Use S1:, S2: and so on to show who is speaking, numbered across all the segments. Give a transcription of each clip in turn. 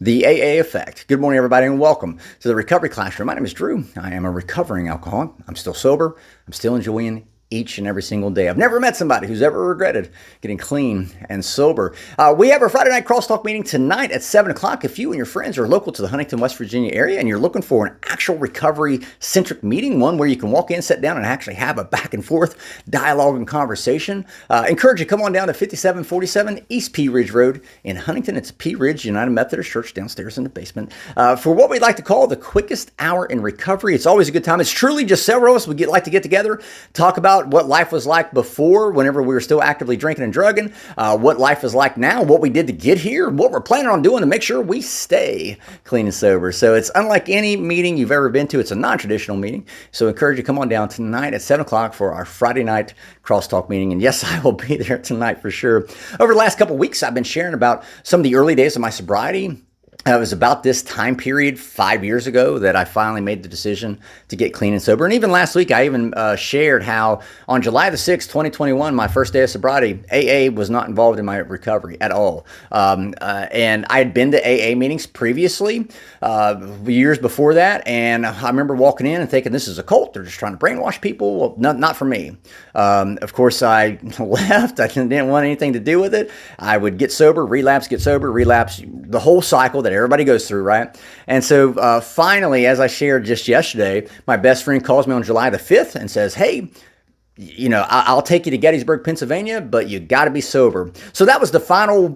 S1: The AA Effect. Good morning, everybody, and welcome to the Recovery Classroom. My name is Drew. I am a recovering alcoholic. I'm still sober. I'm still enjoying each and every single day. I've never met somebody who's ever regretted getting clean and sober. We have our Friday night crosstalk meeting tonight at 7 o'clock. If you and your friends are local to the Huntington, West Virginia area and you're looking for an actual recovery-centric meeting, one where you can walk in, sit down, and actually have a back and forth dialogue and conversation, encourage you to come on down to 5747 East Pea Ridge Road in Huntington. It's Pea Ridge United Methodist Church downstairs in the basement for what we'd like to call the quickest hour in recovery. It's always a good time. It's truly just several of us like to get together, talk about what life was like before, whenever we were still actively drinking and drugging, what life is like now, what we did to get here, what we're planning on doing to make sure we stay clean and sober. So it's unlike any meeting you've ever been to. It's a non-traditional meeting. So I encourage you to come on down tonight at 7 o'clock for our Friday night crosstalk meeting. And yes, I will be there tonight for sure. Over the last couple of weeks, I've been sharing about some of the early days of my sobriety. It was about this time period 5 years ago that I finally made the decision to get clean and sober. And even last week, I even shared how on July the 6th, 2021, my first day of sobriety, AA was not involved in my recovery at all. And I had been to AA meetings previously, years before that. And I remember walking in and thinking, this is a cult. They're just trying to brainwash people. Well, not for me. Of course, I left. I didn't want anything to do with it. I would get sober, relapse, get sober, relapse, the whole cycle that everybody goes through, right? And so finally, as I shared just yesterday, my best friend calls me on July the 5th and says, hey, I'll take you to Gettysburg, Pennsylvania, but you got to be sober. So that was the final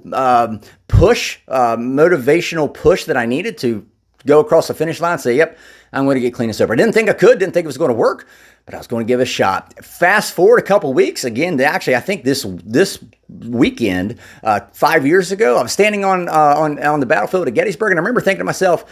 S1: push, motivational push that I needed to go across the finish line and say, yep, I'm going to get clean and sober. I didn't think I could, didn't think it was going to work, but I was going to give it a shot. Fast forward a couple of weeks, again, I think this weekend, 5 years ago, I was standing on the battlefield at Gettysburg, and I remember thinking to myself,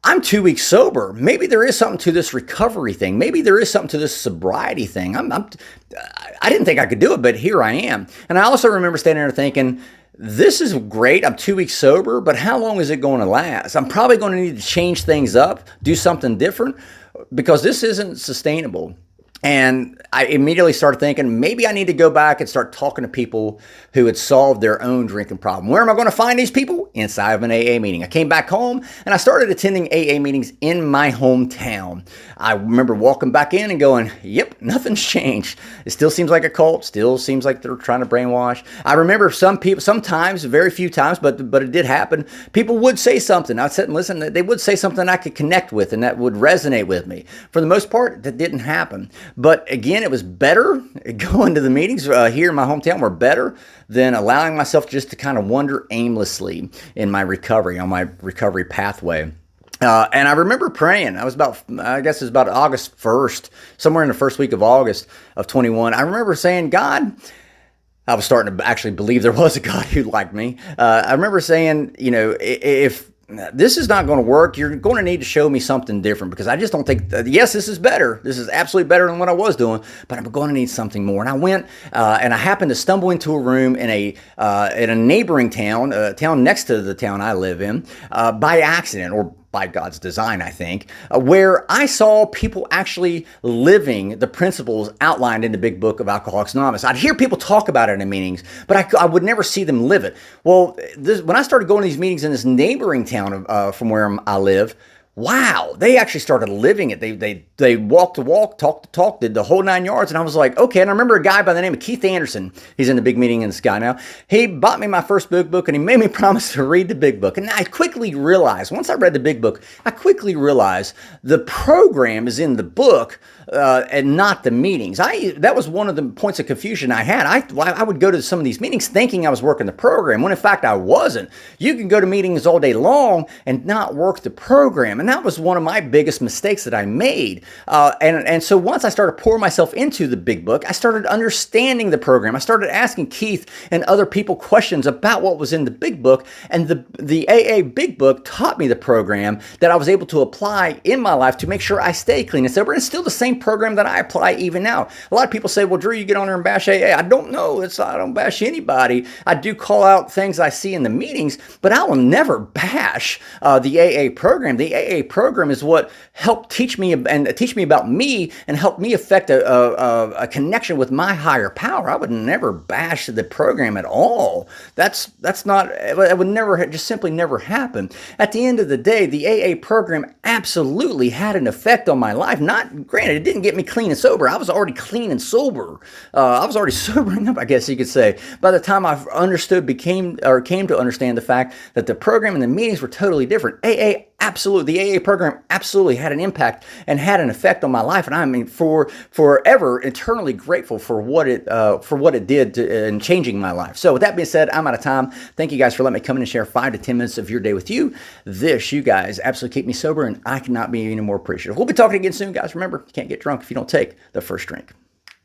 S1: I'm 2 weeks sober. Maybe there is something to this recovery thing. Maybe there is something to this sobriety thing. I didn't think I could do it, but here I am. And I also remember standing there thinking, this is great. I'm 2 weeks sober, but how long is it going to last? I'm probably going to need to change things up, do something different, because this isn't sustainable. And I immediately started thinking, maybe I need to go back and start talking to people who had solved their own drinking problem. Where am I going to find these people? Inside of an AA meeting. I came back home and I started attending AA meetings in my hometown. I remember walking back in and going, yep, nothing's changed. It still seems like a cult. Still seems like they're trying to brainwash. I remember some people, sometimes, very few times, but it did happen. People would say something. I'd sit and listen. They would say something I could connect with and that would resonate with me. For the most part, that didn't happen. But again, it was better going to the meetings here in my hometown were better than allowing myself just to kind of wander aimlessly in my recovery, on my recovery pathway. And I remember praying. I guess it was about August 1st, somewhere in the first week of August of 21. I remember saying, God, I was starting to actually believe there was a God who liked me. I remember saying, if this is not going to work, you're going to need to show me something different, because I just don't think, yes, this is better. This is absolutely better than what I was doing, but I'm going to need something more. And I went and I happened to stumble into a room in a neighboring town, a town next to the town I live in, by accident, or by God's design, I think, where I saw people actually living the principles outlined in the Big Book of Alcoholics Anonymous. I'd hear people talk about it in meetings, but I would never see them live it. Well, when I started going to these meetings in this neighboring town from where I live, wow, they actually started living it. They walked the walk, talked the talk, did the whole 9 yards. And I was like, okay. And I remember a guy by the name of Keith Anderson. He's in the big meeting in the sky now. He bought me my first big book and he made me promise to read the big book. And I quickly realized, once I read the big book, the program is in the book and not the meetings. That was one of the points of confusion I had. I would go to some of these meetings thinking I was working the program, when in fact I wasn't. You can go to meetings all day long and not work the program. And that was one of my biggest mistakes that I made. And so once I started pouring myself into the big book, I started understanding the program. I started asking Keith and other people questions about what was in the big book. And the AA big book taught me the program that I was able to apply in my life to make sure I stay clean and sober. And it's still the same program that I apply even now. A lot of people say, well, Drew, you get on there and bash AA. I don't know. I don't bash anybody. I do call out things I see in the meetings, but I will never bash the AA program. The AA AA program is what helped teach me about me and helped me affect a connection with my higher power. I would never bash the program at all. That would never, just simply never happen. At the end of the day, the AA program absolutely had an effect on my life. Not, granted, it didn't get me clean and sober. I was already clean and sober. I was already sobering up, I guess you could say, by the time I came to understand the fact that the program and the meetings were totally different. The AA program absolutely had an impact and had an effect on my life, and I mean, forever eternally grateful for what it did in changing my life. So with that being said, I'm out of time. Thank you guys for letting me come in and share 5 to 10 minutes of your day with you. You guys absolutely keep me sober, and I cannot be any more appreciative. We'll be talking again soon, guys. Remember, you can't get drunk if you don't take the first drink.